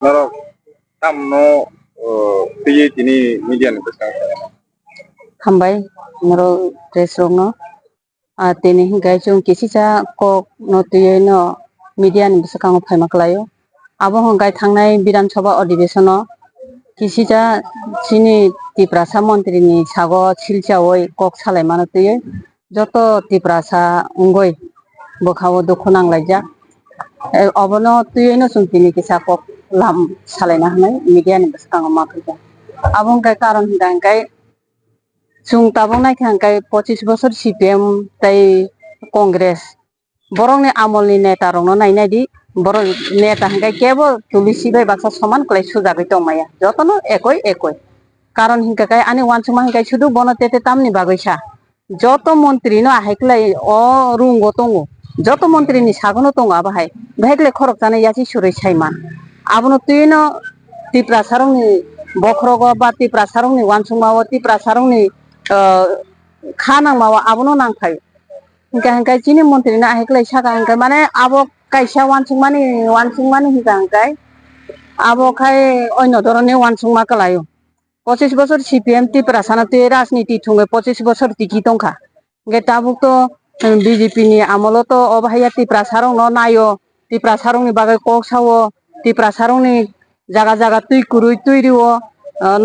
Norok tam no tiye tini media ni besar. Hambai noro resong no tini hinggai chung kisisa kok no tiye no media ni besakang phaima klayo abo hinggai thangnai Bidhan Sabha ଅଧିবেশন no kisisa chini Tiprasa Montri ni sago silchaoi kok salai mano tiye joto Tiprasa ungoi bokhao dukhu nanglaijak obono tiye no chung tini kisa kok lam salaina hanai media ni besakang makhrijak abo hinggai karon hinggai chung tabung naikha hingkai 25 বছর CPM tai Congress borok ni amol ni neta rok no nainai di borok neta hingkai kebo tulisi bai baksa soman klai sujagoi tongmaya jotono ekoi karon hingka kai ani wansuma hingkai sudu bono tete tamni bagoisa joto মন্ত্রী no ahaiklai o rungo tongo joto মন্ত্রী ni sagono tongo abahai bhaiklai khorok jana yachi suroi saima abono tuino Tiprasarong ni bokhrogo ba Tiprasarong ni wansuma o Tiprasarong ni khanang mawa abono nangphai hingkai chini মন্ত্রী na ahaiklai saka hingkai mane abo kaisa wansungmani hingka hingkai abo khai onno dorone wansungma klaio 25 বছর CPM Tiprasano te rajniti thungai 25 বছর tiki tongkha hingkai tabuk to BJP ni amolo to obahaya Tiprasarong no nayo Tiprasarong ni bagai kok sao Tiprasarong ni jaga jaga tui kurui tui riwo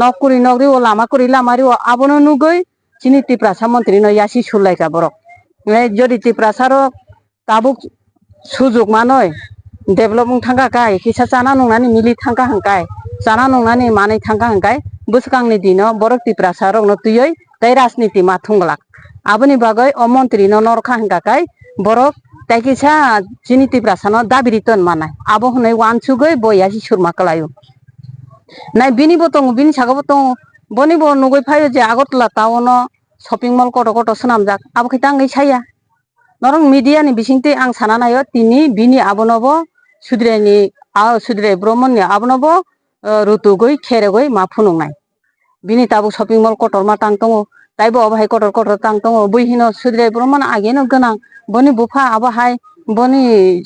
nok kuri nok riwo lama kuri lama riwo abono nugoi chini Tiprasa মন্ত্রী no yasi sulaika borok jodi Tiprasaro tabuk sujug manoi development thangka kai kisa chana nungnani mili thangka hangkai chana nungnani manai thangka hangkai bwskangni dino borok Tiprasarok no tuioi tai rajniti ma thunglak aboni bagai o মন্ত্রী no norkha hingka kai borok tai kisa chini Tiprasano dabi return manai abo hunai wansugoi bo yasi surma klaio nai bini bo tongo bini sago tongo boni bo nugoi phaio je Agartala town no shopping mall koto swnamjak abo khai tangai saya norong media ni bisingte ang sana nayo tini bini abonobo sudrai brahman ni abonobo rutugoi kheregoi ma phunungnai bini tabu shopping mall kotor ma tang tongo taibo obahai kotor tang tongo buihino sudrai brahman ageno ganang boni bufa abahai boni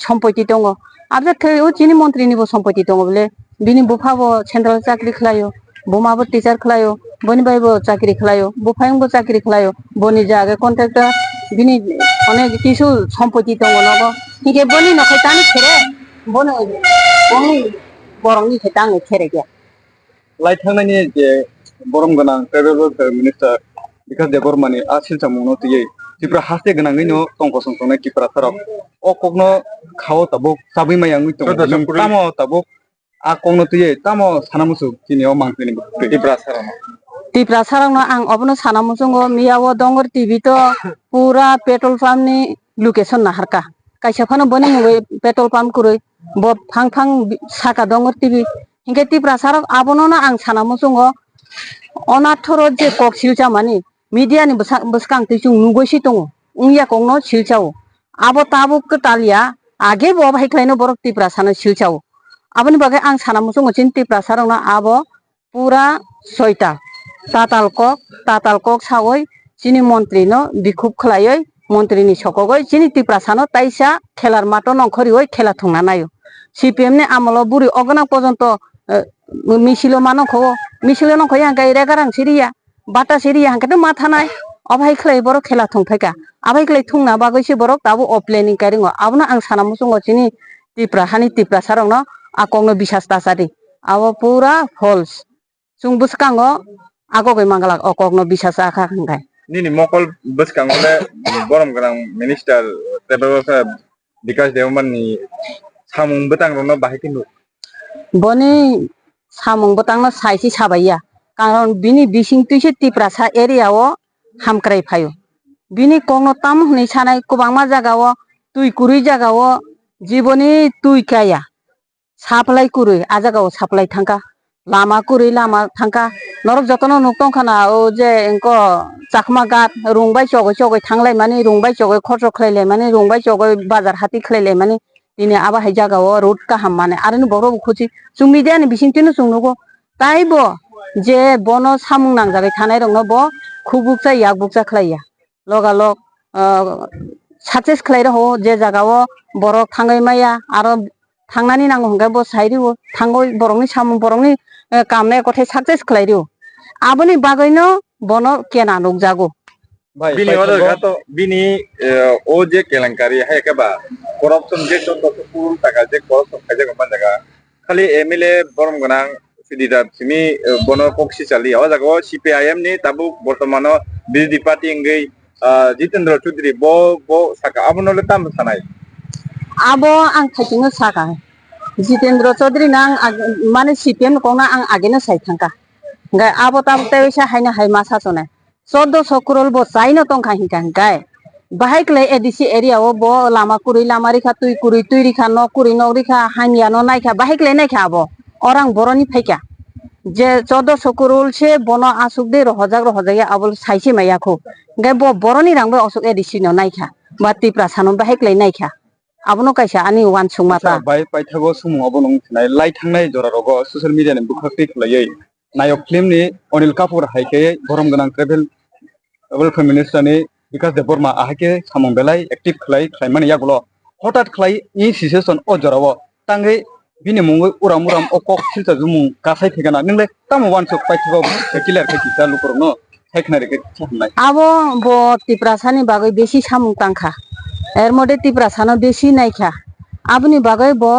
সম্পত্তি tongo abjak thei o chini মন্ত্রী ni bo সম্পত্তি tongo bole bini bufa bo central chakri khlaio boma bo teacher khlaio boni bai bo chakri khlaio bufayong bo chakri khlaio boni jage contractor bini onek kisu সম্পত্তি tongo nogo hingke boni no khai tani khere boni borongni khai tani khere ge Lai thangnani je borom ganang federal welfare minister Vikas Debormani a silchamo no tiye Tipra haste ganang no tongko songtongnai Tiprasarok o kokno khao tabuk sabai mayangui tongo tamo tabuk a kokno tiye tamo sanamusu chini o mangtini Tiprasarok Tiprasarong no ang obono sanamusungo miyawo dongor TV to pura petrol pump ni location naharka kaisa phano boni ngoi petrol pump kuroi bo phang saka dongor TV hingke Tiprasarok abono no ang sanamusungo onathoro je kok silcha mani media ni bwskang tisung nugoisi tongo ungya kongno silchao abo tabuk talia age bo bhai khlaino borok Tiprasano silchao aboni bagai ang sanamusungo chin Tiprasarong no abo pura 6ta tatal kok saoi chini মন্ত্রী no bikhub khlaioi মন্ত্রী ni sokogoi chini Tiprasano taisa khelar mato nongkhorioi khela thungna nayo CPM ni amolo buri ogana porjonto misilo nongkhoi hangkai regarang siria bata siria hangkai ma thanai obhai khlai borok khela thungphaika abai khlai thungna bagoisi borok tabu planning karingo abono ang sanamusungo chini Tiprasarong no akongno bisas tasari abo pura false chung bwskango agogoi mangalak okokno bisas akha hangkai nini mokol bwskango le borom ganang minister federal welfare Vikas Debormani samung betang rono bahai kindu boni samung betang no saisi sabaiya karon bini bising tuise Tiprasa area o hamkrai phaio bini kongno tam hni sanai kubangma jaga o tui kurui jaga o jiboni tui kaya supply kurui ajaga o supply thangka lama kurui lama thangka norok jotono nuktong khana o je engko chakma gat rungbai chogoi thanglai mani rungbai chogoi khorcho khlailai mani rungbai chogoi bazar hati khlailai mani tini abahai jaga o road kaham mane aroni borok khuchi chung media ni bisingtino chung nugo taibo je bono samung nangjagai thanai rok no bo khubukcha yakbukcha khlaiya logalog success khlai ho je jaga o borok thangai maya aro थांनानै नांगौ हंगाय ब साइरिव थांगौ बरंनि सामु बरंनि कामने गथे success खलाइरिव आबोनि बागैनो बनो केना नुकजागो भाई Bini order gato bini o je kelankari hai ke ba corruption je to pul taka je corruption kaje ko jaga khali MLA borom ganang sidida simi bono koksi chali awa jago CPIM ni tabu bortomano BJP party ngai Jitendra Choudhury bo saka abono le tam sanai abo ang khaitino saka Jitendra Choudhury nang mane CPM ko na ang agena sai thangka ngai abo tam teisa haina hai masa sone 1400 crore bo saino tong kha hinkan gai bahai klai ADC area o bo lama kurui lama rikha tui rikha no kurui no rikha hanya no naikha bahai klai naikha abo orang boroni phaika je 1400 crore se bono asuk de rohajak ya abol saisi mayakho gai bo boroni rangbo asuk ADC no naikha ba tipra sanon bahai klai naikha abono kaisa ani wan sungmata भाई पाइथागो सुमु अबनों थनाय लाई थांनाय जरारगो social media ने बुखाखै खलायै नायक film नि अनिल कापुर हाइके गरम गनां travel welfare minister नि विकास देबबर्मा आहाके सामं बेलाय active खलाय खलायमानि यागलो हठात खलाय इ सिचुएशन अ जराव तांगै बिनि मुंगै उराम अकक सिलता जुमु गासाय फेगाना नोंलाय तामो वानसो पाइथागो क्लियर खै किसा लुकरनो सायखनारि खै सामनाय abo bo tiprasani bagai besi samung tangkha mode tiprasano besi naikha aboni bagai bo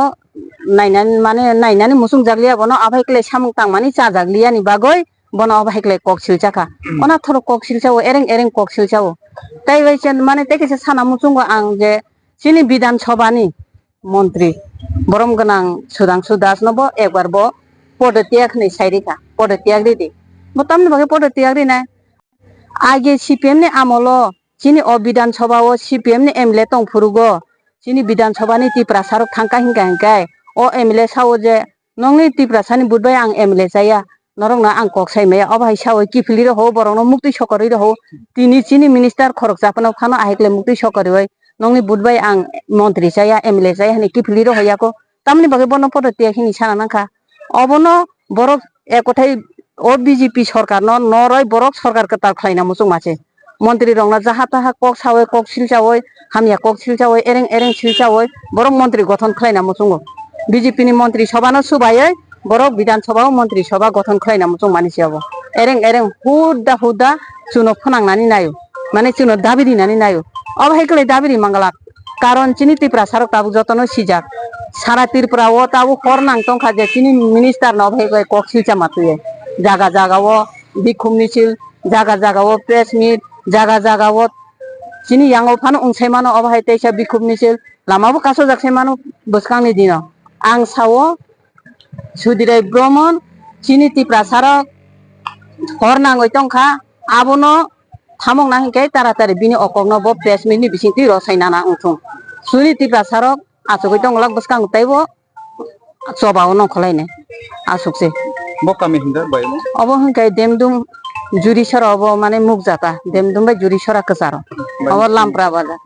nainani musung jaglia bono abai kle samung tang mani cha jaglia ni bagai bono abai kle kok silchaka ona thoro kok silchawo ereng kok silchawo tai waisen mane teke se sana musung ang je sini bidan sabha ni মন্ত্রী বরম গনাং সুধাংশু দাস নব একবার ব পদত্যাগ नै সাইরিকা পদত্যাগ দিদি বতামনি বাগে পদত্যাগ রি না আগে সিপিএম नि আমলো চিনি অ বিধানসভা ও সিপিএম नि এমএলএ তং ফুরুগো চিনি বিধানসভানি টিপ্রাসারক থাঙ্কা হিंगाय অ এমএলএ সাও যে নংনি টিপ্রাসানি বুধবাই আং এমএলএ जाया নরংনা আং কক্সাই মে অবাই সাও কিফলি রহ বরংনো মুক্তি সকরি রহ তিনি চিনি মিনিস্টার খরক জাপানো খানো আইকলে মুক্তি সকরি হই নংনি বুধবাই आं মন্ত্রী जाया এমএলএ जाया नि কিফলি রহয়াকো তামনি বাগে বন পদত্যাগ হিনি সানা নাখা অবনো বরক একথাই ও বিজেপি সরকার নরয় বরক সরকার কে তার খাইনা মুসুং মাছে মন্ত্রী রংনা যাহা তাহা কক সাওয়ে কক সিলচাওই হামিয়া কক সিলচাওই এরেং সিলচাওই বরক মন্ত্রী গঠন খাইনা মুসুং বিজেপি नि মন্ত্রী সভানো সুবাই বরক বিধানসভা মন্ত্রী সভা গঠন খাইনা মুসুং মানিসি হবো এরেং হুদা চুনো ফনাংনানি নায়ো মানে চুনো দাবি দিনানি নায়ো অবহাইকলে দাবিরি মাংলা কারণ চিনি ত্রিপুরা সারক তাবু যতনো সিজাক সারা ত্রিপুরা ও তাবু হর নাং তংখা যে চিনি মিনিস্টার নভাই কক সিলচা মাতুয়ে জায়গা জায়গাও বিক্ষোভ মিছিল জায়গাও প্রেস মিট জায়গাও চিনি ইয়াঙ্গো ফানো उंसाइ मानो अबहाय तेसा बिक्षोभ मिছিল लामाबो कासो जाखसाय मानो बसखांनि दिनाव आं सावो सुदिराय ब्रह्मन चिनि टिप्रा सारक हर नांगै तंखा आबोनो थामं ना हिंखाय तारातारि बिनि अकगनो ब प्रेस मिट नि बिसिंति रसायनाना उंथुं सुनि टिप्रा सारक आसुगै तंगलाक बसखां ताइबो सबाव नखलायने आसुकसे बकामी हिंदा भाई अब हिंखाय देमदुम जुरी सर अब माने मुख जाता देमदुम बाय जुरी सरा कसार अब लामप्रा बाजा